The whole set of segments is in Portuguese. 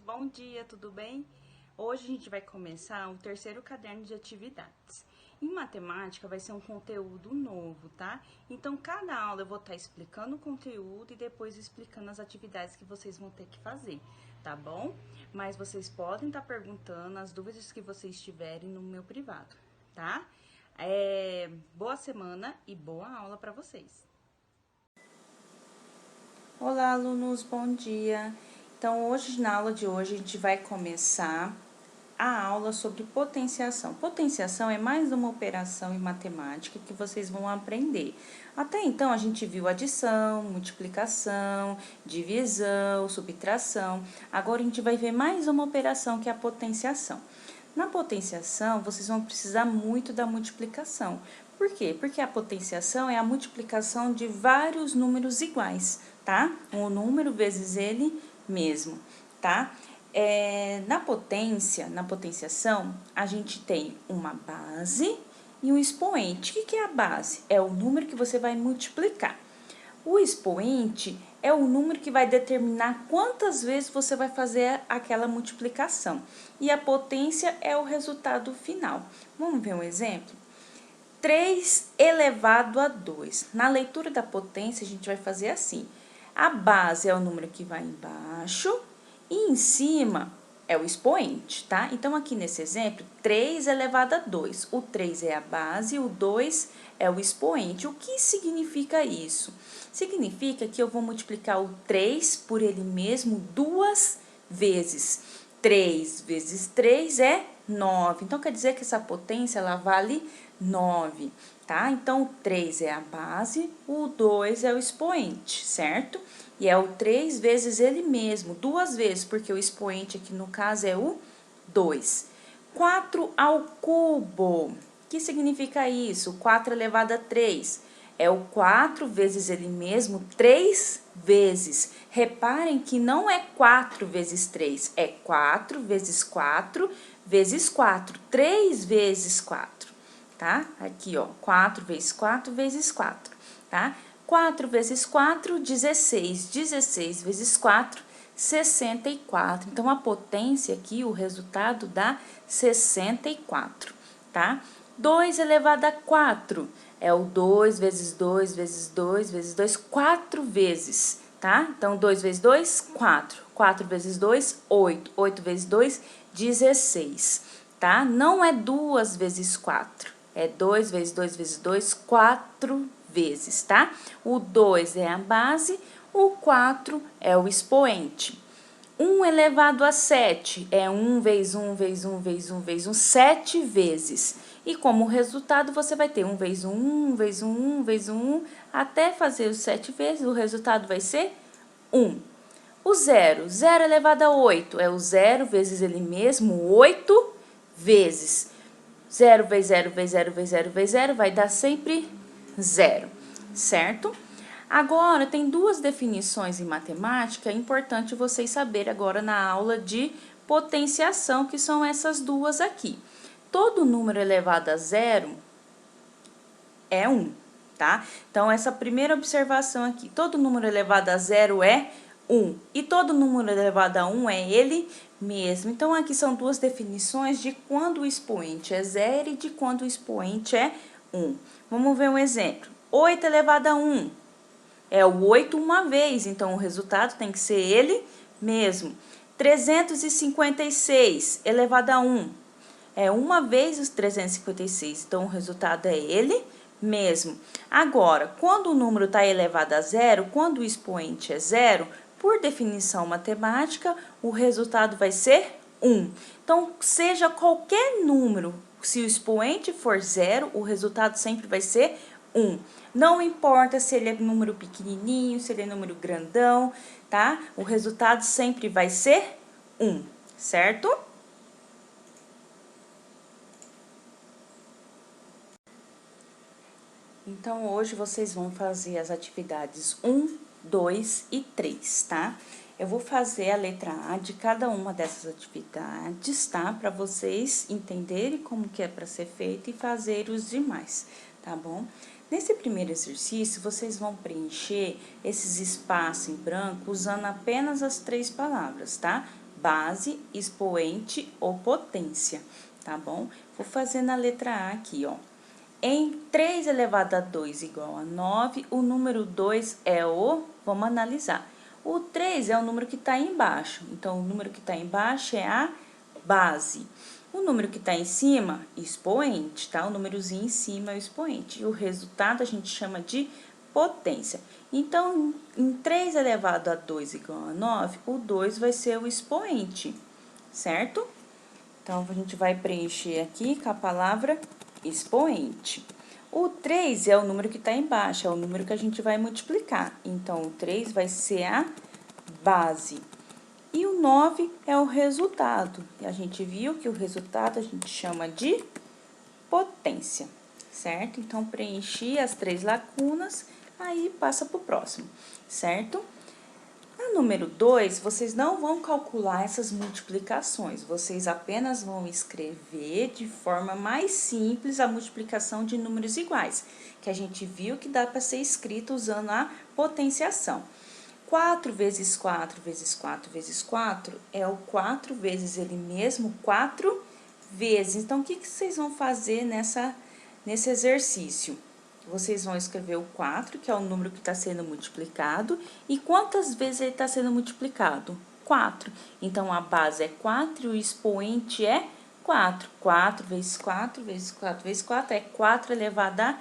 bom dia, tudo bem? Hoje a gente vai começar o terceiro caderno de atividades. Em matemática vai ser um conteúdo novo, tá? Então, cada aula eu vou estar explicando o conteúdo e depois explicando as atividades que vocês vão ter que fazer, tá bom? Mas vocês podem estar perguntando as dúvidas que vocês tiverem no meu privado, tá? Boa semana e boa aula para vocês! Olá, alunos, bom dia! Então, na aula de hoje, a gente vai começar a aula sobre potenciação. Potenciação é mais uma operação em matemática que vocês vão aprender. Até então, a gente viu adição, multiplicação, divisão, subtração. Agora, a gente vai ver mais uma operação que é a potenciação. Na potenciação, vocês vão precisar muito da multiplicação. Por quê? Porque a potenciação é a multiplicação de vários números iguais, tá? Um número vezes ele mesmo, tá? Na potenciação, a gente tem uma base e um expoente. O que é a base? É o número que você vai multiplicar. O expoente é o número que vai determinar quantas vezes você vai fazer aquela multiplicação. E a potência é o resultado final. Vamos ver um exemplo? 3 elevado a 2. Na leitura da potência, a gente vai fazer assim. A base é o número que vai embaixo e em cima é o expoente, tá? Então, aqui nesse exemplo, 3 elevado a 2. O 3 é a base e o 2 é o expoente. O que significa isso? Significa que eu vou multiplicar o 3 por ele mesmo 2 vezes. 3 vezes 3 é 9. Então, quer dizer que essa potência, ela vale 9, tá? Então, o 3 é a base, o 2 é o expoente, certo? E é o 3 vezes ele mesmo, 2 vezes, porque o expoente aqui no caso é o 2. 4 ao cubo. O que significa isso? 4 elevado a 3. É o 4 vezes ele mesmo 3 vezes. Reparem que não é 4 vezes 3, é 4 vezes 4 vezes 4. 3 vezes 4, tá? Aqui, ó, 4 vezes 4 vezes 4, tá? 4 vezes 4, 16. 16 vezes 4, 64. Então, a potência aqui, o resultado dá 64, tá? 2 elevado a 4 é o 2 vezes 2 vezes 2 vezes 2, 4 vezes, tá? Então, 2 vezes 2, 4. 4 vezes 2, 8. 8 vezes 2, 16, tá? Não é 2 vezes 4, é 2 vezes 2 vezes 2, 4 vezes, tá? O 2 é a base, o 4 é o expoente. 1 elevado a 7 é 1 vezes 1 vezes 1 vezes 1 vezes 1, 7 vezes. E como resultado, você vai ter 1 vezes 1, 1 vezes 1, 1 vezes 1, até fazer os 7 vezes, o resultado vai ser 1. O 0, 0 elevado a 8, é o 0 vezes ele mesmo, 8 vezes. 0 vezes 0 vezes 0 vezes 0 vezes 0 vai dar sempre 0, certo? Agora, tem duas definições em matemática, é importante vocês saberem agora na aula de potenciação, que são essas duas aqui. Todo número elevado a zero é 1, tá? Então, essa primeira observação aqui, todo número elevado a zero é 1, e todo número elevado a 1 é ele mesmo. Então, aqui são duas definições de quando o expoente é zero e de quando o expoente é 1. Vamos ver um exemplo. 8 elevado a 1 é o 8 uma vez, então o resultado tem que ser ele mesmo. 356 elevado a 1 é uma vez os 356, então o resultado é ele mesmo. Agora, quando o número está elevado a zero, quando o expoente é zero, por definição matemática, o resultado vai ser 1. Então, seja qualquer número, se o expoente for zero, o resultado sempre vai ser 1. Não importa se ele é número pequenininho, se ele é número grandão, tá? O resultado sempre vai ser 1, certo? Então, hoje vocês vão fazer as atividades 1, 2 e 3, tá? Eu vou fazer a letra A de cada uma dessas atividades, tá? Para vocês entenderem como que é para ser feito e fazer os demais, tá bom? Nesse primeiro exercício, vocês vão preencher esses espaços em branco usando apenas as 3 palavras, tá? base, expoente ou potência, tá bom? Vou fazer na letra A aqui, ó. Em 3 elevado a 2 igual a 9, o número 2 é o... Vamos analisar. O 3 é o número que está embaixo, então o número que está embaixo é a base. O número que está em cima, expoente, tá? O númerozinho em cima é o expoente. E o resultado a gente chama de potência. Então, em 3 elevado a 2 igual a 9, o 2 vai ser o expoente, certo? Então, a gente vai preencher aqui com a palavra expoente. O 3 é o número que está embaixo, é o número que a gente vai multiplicar. Então, o 3 vai ser a base. E o 9 é o resultado. E a gente viu que o resultado a gente chama de potência, certo? Então, preenchi as 3 lacunas, aí passa para o próximo, certo? No número 2, vocês não vão calcular essas multiplicações, vocês apenas vão escrever de forma mais simples a multiplicação de números iguais, que a gente viu que dá para ser escrito usando a potenciação. 4 vezes 4 vezes 4 vezes 4 é o 4 vezes ele mesmo, 4 vezes. Então, o que vocês vão fazer nesse exercício? Vocês vão escrever o 4, que é o número que está sendo multiplicado, e quantas vezes ele está sendo multiplicado? 4. Então, a base é 4 e o expoente é 4. 4 vezes 4 vezes 4 vezes 4 é 4 elevado a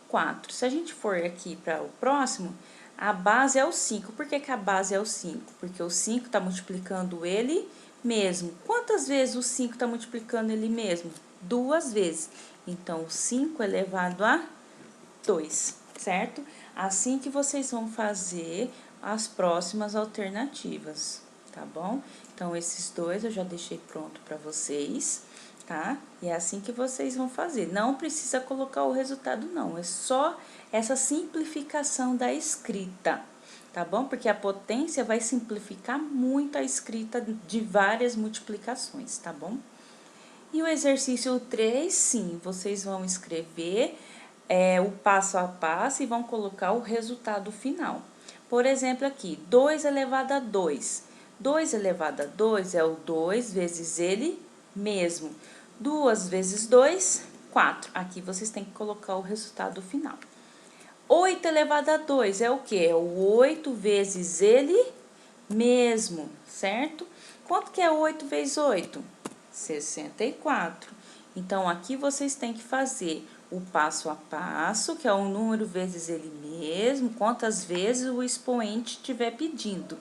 4. Se a gente for aqui para o próximo, a base é o 5. Por que a base é o 5? Porque o 5 está multiplicando ele mesmo. Quantas vezes o 5 está multiplicando ele mesmo? 2 vezes. Então, o 5 elevado a 2, certo? Assim que vocês vão fazer as próximas alternativas, tá bom? Então, esses dois eu já deixei pronto para vocês, tá? E é assim que vocês vão fazer. Não precisa colocar o resultado, não. É só essa simplificação da escrita, tá bom? Porque a potência vai simplificar muito a escrita de várias multiplicações, tá bom? E o exercício 3, sim, vocês vão escrever o passo a passo e vão colocar o resultado final. Por exemplo, aqui, 2 elevado a 2. 2 elevado a 2 é o 2 vezes ele mesmo. 2 vezes 2, 4. Aqui vocês têm que colocar o resultado final. 8 elevado a 2 é o quê? É o 8 vezes ele mesmo, certo? Quanto que é 8 vezes 8? 64. Então, aqui vocês têm que fazer o passo a passo, que é o número vezes ele mesmo, quantas vezes o expoente estiver pedindo.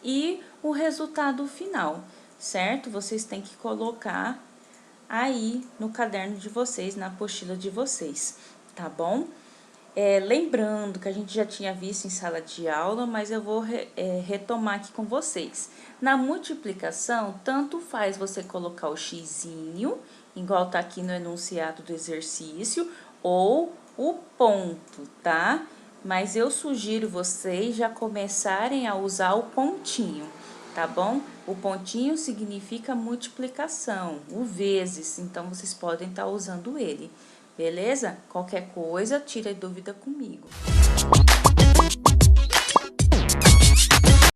E o resultado final, certo? Vocês têm que colocar aí no caderno de vocês, na apostila de vocês, tá bom? Lembrando que a gente já tinha visto em sala de aula, mas eu vou retomar aqui com vocês. Na multiplicação, tanto faz você colocar o xizinho, igual tá aqui no enunciado do exercício, ou o ponto, tá? Mas eu sugiro vocês já começarem a usar o pontinho, tá bom? O pontinho significa multiplicação, o vezes, então vocês podem estar usando ele. Beleza? Qualquer coisa, tira dúvida comigo.